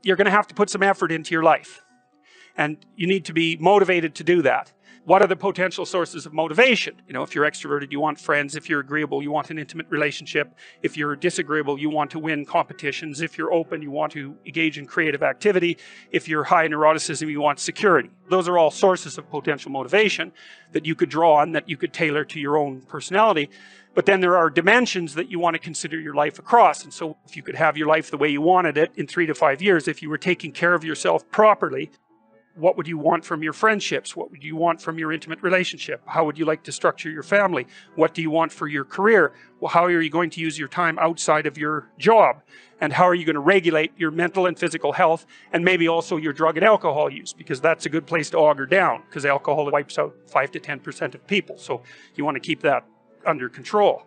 you're going to have to put some effort into your life. And you need to be motivated to do that. What are the potential sources of motivation? You know, if you're extroverted, you want friends. If you're agreeable, you want an intimate relationship. If you're disagreeable, you want to win competitions. If you're open, you want to engage in creative activity. If you're high in neuroticism, you want security. Those are all sources of potential motivation that you could draw on, that you could tailor to your own personality. But then there are dimensions that you want to consider your life across. And so if you could have your life the way you wanted it in 3 to 5 years, if you were taking care of yourself properly, what would you want from your friendships? What would you want from your intimate relationship? How would you like to structure your family? What do you want for your career? Well, how are you going to use your time outside of your job? And how are you going to regulate your mental and physical health, and maybe also your drug and alcohol use? Because that's a good place to auger down, because alcohol wipes out 5 to 10% of people. So you want to keep that under control.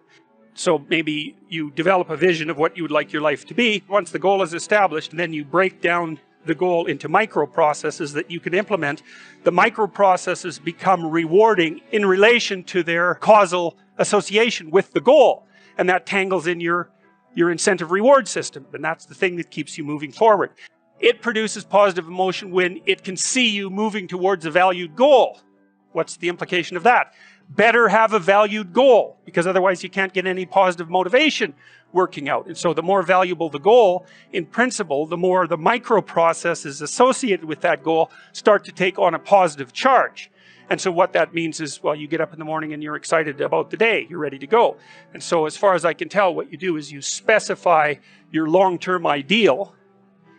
So maybe you develop a vision of what you would like your life to be. Once the goal is established, then you break down the goal into micro processes that you can implement. The micro processes become rewarding in relation to their causal association with the goal. And that tangles in your incentive reward system. And that's the thing that keeps you moving forward. It produces positive emotion when it can see you moving towards a valued goal. What's the implication of that? Better have a valued goal, because otherwise you can't get any positive motivation working out. And so the more valuable the goal, in principle, the more the micro processes associated with that goal start to take on a positive charge. And so what that means is, well, you get up in the morning and you're excited about the day, you're ready to go. And so as far as I can tell, what you do is you specify your long-term ideal.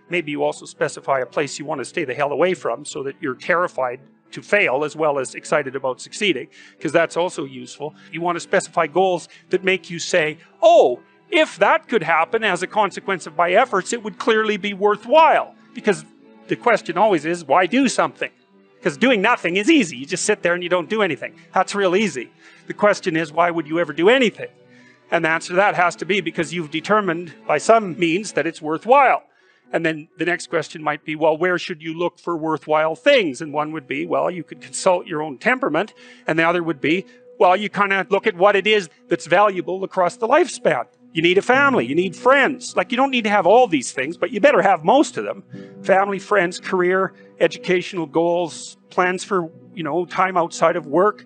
Maybe you also specify a place you want to stay the hell away from, so that you're terrified to fail as well as excited about succeeding, because that's also useful. You want to specify goals that make you say, oh, if that could happen as a consequence of my efforts, it would clearly be worthwhile. Because the question always is, why do something? Because doing nothing is easy. You just sit there and you don't do anything. That's real easy. The question is, why would you ever do anything? And the answer to that has to be because you've determined by some means that it's worthwhile. And then the next question might be, well, where should you look for worthwhile things? And one would be, well, you could consult your own temperament. And the other would be, well, you kind of look at what it is that's valuable across the lifespan. You need a family, you need friends. Like, you don't need to have all these things, but you better have most of them. Family, friends, career, educational goals, plans for, you know, time outside of work,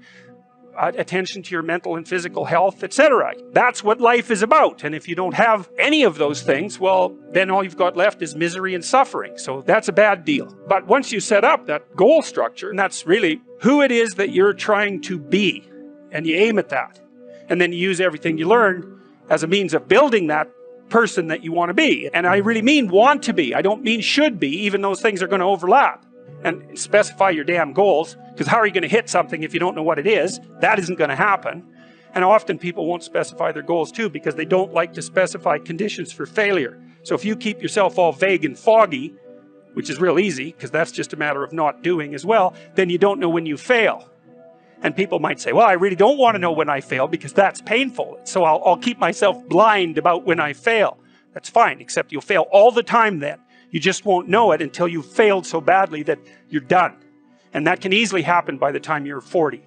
attention to your mental and physical health, etc. That's what life is about. And if you don't have any of those things, well, then all you've got left is misery and suffering. So that's a bad deal. But once you set up that goal structure, and that's really who it is that you're trying to be, and you aim at that, and then you use everything you learn as a means of building that person that you want to be. And I really mean want to be. I don't mean should be, even those things are going to overlap. And specify your damn goals, because how are you going to hit something if you don't know what it is? That isn't going to happen. And often people won't specify their goals too, because they don't like to specify conditions for failure. So if you keep yourself all vague and foggy, which is real easy, because that's just a matter of not doing as well, then you don't know when you fail. And people might say, well, I really don't want to know when I fail, because that's painful. So I'll keep myself blind about when I fail. That's fine, except you'll fail all the time then. You just won't know it until you've failed so badly that you're done. And that can easily happen by the time you're 40.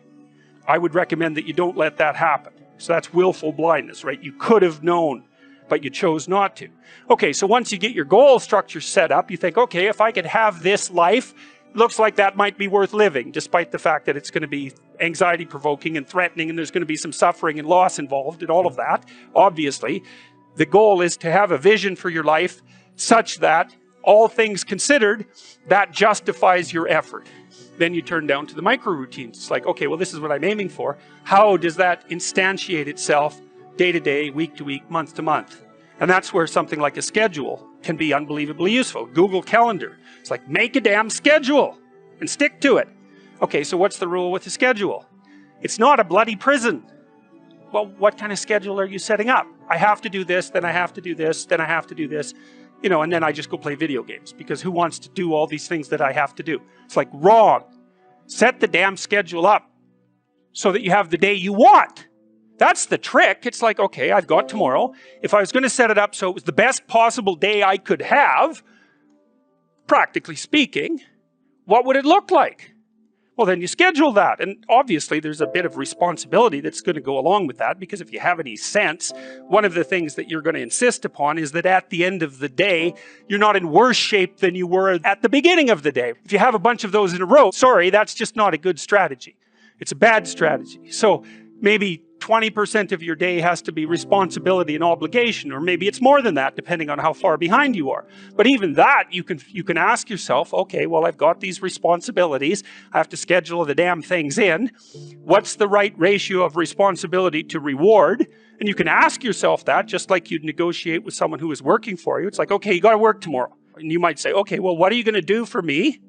I would recommend that you don't let that happen. So that's willful blindness, right? You could have known, but you chose not to. Okay, so once you get your goal structure set up, you think, okay, if I could have this life, looks like that might be worth living, despite the fact that it's going to be anxiety-provoking and threatening, and there's going to be some suffering and loss involved in all of that. Obviously, the goal is to have a vision for your life such that all things considered, that justifies your effort. Then you turn down to the micro routines. It's like, okay, well, this is what I'm aiming for. How does that instantiate itself day to day, week to week, month to month? And that's where something like a schedule can be unbelievably useful. Google Calendar. It's like, make a damn schedule and stick to it. Okay, so what's the rule with the schedule? It's not a bloody prison. Well, what kind of schedule are you setting up? I have to do this, then I have to do this, then I have to do this. You know, and then I just go play video games, because who wants to do all these things that I have to do? It's like, wrong. Set the damn schedule up so that you have the day you want. That's the trick. It's like, okay, I've got tomorrow. If I was going to set it up so it was the best possible day I could have, practically speaking, what would it look like? Well, then you schedule that. And obviously there's a bit of responsibility that's going to go along with that, because if you have any sense, one of the things that you're going to insist upon is that at the end of the day, you're not in worse shape than you were at the beginning of the day. If you have a bunch of those in a row, sorry, that's just not a good strategy. It's a bad strategy. So maybe 20% of your day has to be responsibility and obligation, or maybe it's more than that, depending on how far behind you are. But even that, you can ask yourself, okay, well, I've got these responsibilities. I have to schedule the damn things in. What's the right ratio of responsibility to reward? And you can ask yourself that, just like you'd negotiate with someone who is working for you. It's like, okay, you got to work tomorrow. And you might say, okay, well, what are you going to do for me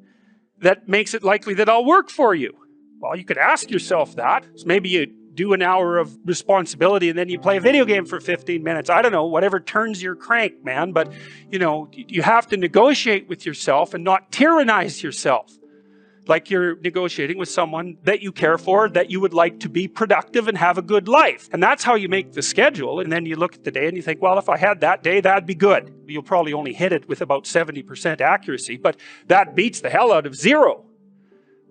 that makes it likely that I'll work for you? Well, you could ask yourself that. So maybe you do an hour of responsibility and then you play a video game for 15 minutes. I don't know, whatever turns your crank, man. But, you know, you have to negotiate with yourself and not tyrannize yourself. Like you're negotiating with someone that you care for, that you would like to be productive and have a good life. And that's how you make the schedule. And then you look at the day and you think, well, if I had that day, that'd be good. You'll probably only hit it with about 70% accuracy, but that beats the hell out of 0.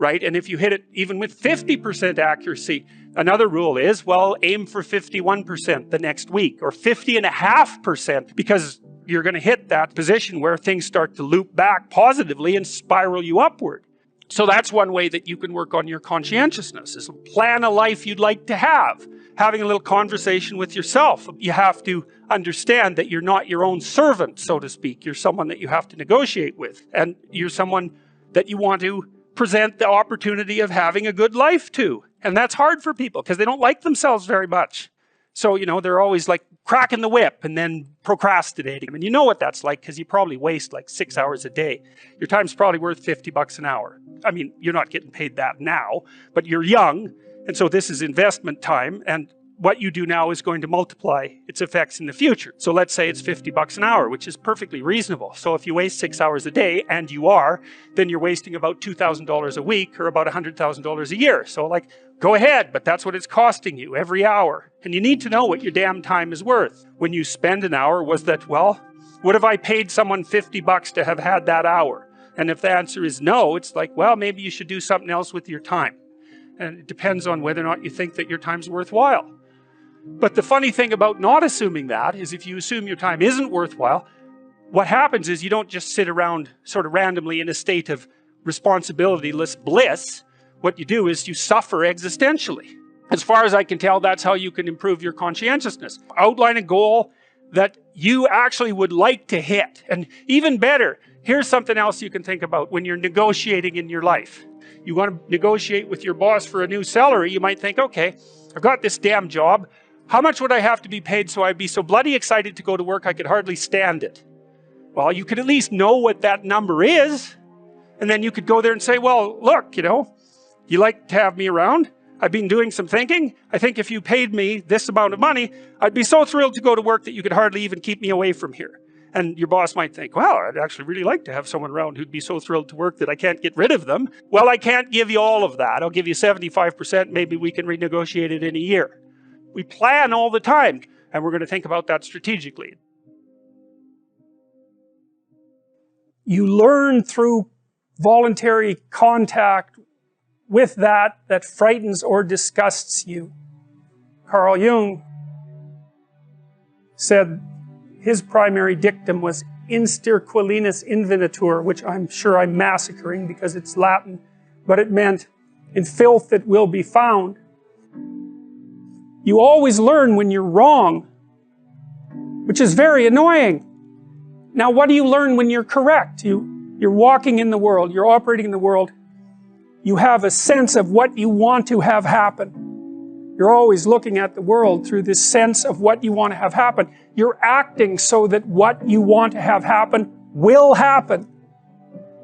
Right? And if you hit it even with 50% accuracy, another rule is, well, aim for 51% the next week, or 50.5%, because you're going to hit that position where things start to loop back positively and spiral you upward. So that's one way that you can work on your conscientiousness, is plan a life you'd like to have. Having a little conversation with yourself. You have to understand that you're not your own servant, so to speak. You're someone that you have to negotiate with, and you're someone that you want to present the opportunity of having a good life to. And that's hard for people because they don't like themselves very much. So, you know, they're always like cracking the whip and then procrastinating. And you know what that's like because you probably waste like 6 hours a day. Your time's probably worth $50 an hour. I mean, you're not getting paid that now, but you're young. And so this is investment time. And what you do now is going to multiply its effects in the future. So let's say it's $50 an hour, which is perfectly reasonable. So if you waste 6 hours a day, and you are, then you're wasting about $2,000 a week, or about $100,000 a year. So like, go ahead, but that's what it's costing you every hour. And you need to know what your damn time is worth. When you spend an hour, was that, well, what if I paid someone $50 to have had that hour? And if the answer is no, it's like, well, maybe you should do something else with your time. And it depends on whether or not you think that your time's worthwhile. But the funny thing about not assuming that is, if you assume your time isn't worthwhile, what happens is you don't just sit around sort of randomly in a state of responsibilityless bliss. What you do is you suffer existentially. As far as I can tell, that's how you can improve your conscientiousness. Outline a goal that you actually would like to hit. And even better, here's something else you can think about when you're negotiating in your life. You want to negotiate with your boss for a new salary. You might think, okay, I've got this damn job. How much would I have to be paid so I'd be so bloody excited to go to work I could hardly stand it? Well, you could at least know what that number is. And then you could go there and say, well, look, you know, you like to have me around. I've been doing some thinking. I think if you paid me this amount of money, I'd be so thrilled to go to work that you could hardly even keep me away from here. And your boss might think, wow, I'd actually really like to have someone around who'd be so thrilled to work that I can't get rid of them. Well, I can't give you all of that. I'll give you 75%. Maybe we can renegotiate it in a year. We plan all the time, and we're going to think about that strategically. You learn through voluntary contact with that frightens or disgusts you. Carl Jung said his primary dictum was insterquilinus invenitur, which I'm sure I'm massacring because it's Latin, but it meant, in filth it will be found. You always learn when you're wrong, which is very annoying. Now, what do you learn when you're correct? You're walking in the world, you're operating in the world, you have a sense of what you want to have happen. You're always looking at the world through this sense of what you want to have happen. You're acting so that what you want to have happen will happen.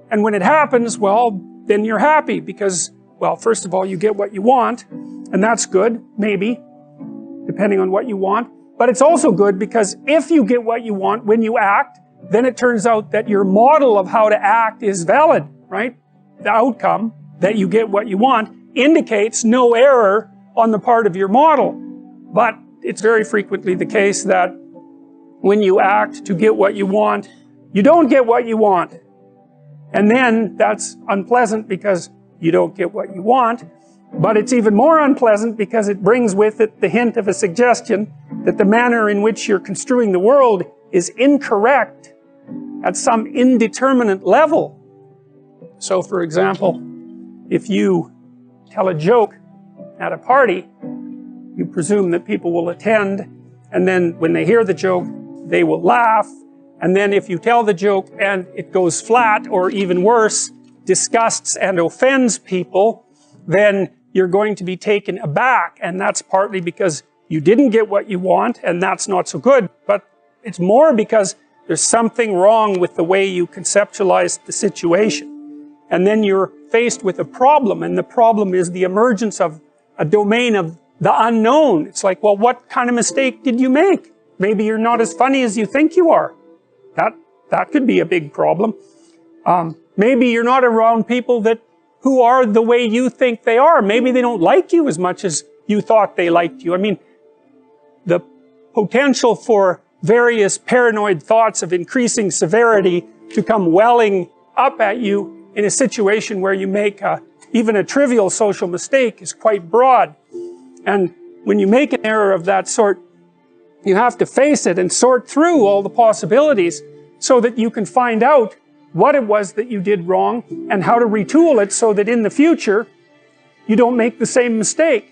And when it happens, well, then you're happy because, well, first of all, you get what you want, and that's good, maybe, depending on what you want. But it's also good because if you get what you want when you act, then it turns out that your model of how to act is valid, right? The outcome, that you get what you want, indicates no error on the part of your model. But it's very frequently the case that when you act to get what you want, you don't get what you want. And then that's unpleasant because you don't get what you want. But it's even more unpleasant because it brings with it the hint of a suggestion that the manner in which you're construing the world is incorrect at some indeterminate level. So for example, if you tell a joke at a party, you presume that people will attend, and then when they hear the joke, they will laugh, and then if you tell the joke and it goes flat, or even worse, disgusts and offends people, then you're going to be taken aback, and that's partly because you didn't get what you want, and that's not so good, but it's more because there's something wrong with the way you conceptualize the situation. And then you're faced with a problem, and the problem is the emergence of a domain of the unknown. It's like, well, what kind of mistake did you make? Maybe you're not as funny as you think you are. That could be a big problem. Maybe you're not around people who are the way you think they are. Maybe they don't like you as much as you thought they liked you. I mean, the potential for various paranoid thoughts of increasing severity to come welling up at you in a situation where you make even a trivial social mistake is quite broad. And when you make an error of that sort, you have to face it and sort through all the possibilities so that you can find out what it was that you did wrong and how to retool it so that in the future you don't make the same mistake.